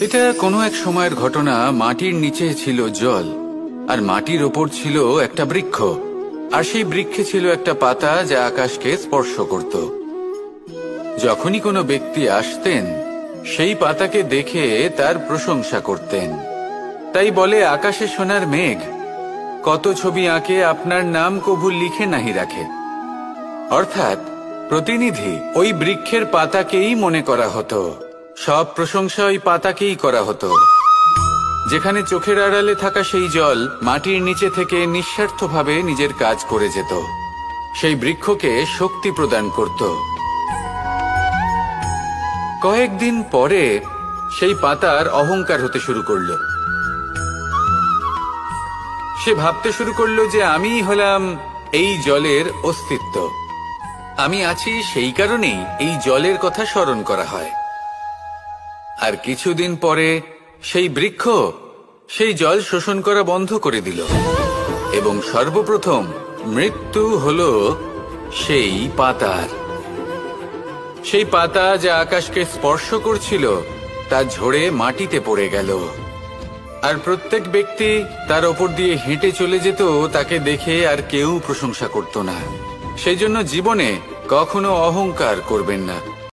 এটা কোনো এক সময়ের ঘটনা। মাটির নিচে ছিল জল, আর মাটির ওপর ছিল একটা বৃক্ষ, আর সেই বৃক্ষে ছিল একটা পাতা যা আকাশকে স্পর্শ করত। যখনই কোনো ব্যক্তি আসতেন, সেই পাতাকে দেখে তার প্রশংসা করতেন। তাই বলে, আকাশে সোনার মেঘ কত ছবি আঁকে, আপনার নাম কভু লিখে নাহি রাখে। অর্থাৎ প্রতিনিধি ওই বৃক্ষের পাতাকেই মনে করা হতো, সব প্রশংসা ওই পাতাকেই করা হতো। যেখানে চোখের আড়ালে থাকা সেই জল মাটির নিচে থেকে নিঃস্বার্থভাবে নিজের কাজ করে যেত, সেই বৃক্ষকে শক্তি প্রদান করত। কয়েকদিন পরে সেই পাতার অহংকার হতে শুরু করলো। সে ভাবতে শুরু করলো যে আমিই হলাম এই জলের অস্তিত্ব, আমি আছি সেই কারণেই এই জলের কথা স্মরণ করা হয়। আর কিছুদিন পরে সেই বৃক্ষ সেই জল শোষণ করা বন্ধ করে দিল, এবং সর্বপ্রথম মৃত্যু হলো সেই পাতার। সেই পাতা যা আকাশকে স্পর্শ করছিল তা ঝরে মাটিতে পড়ে গেল, আর প্রত্যেক ব্যক্তি তার ওপর দিয়ে হেঁটে চলে যেত, তাকে দেখে আর কেউ প্রশংসা করত না। সেই জন্য জীবনে কখনো অহংকার করবেন না।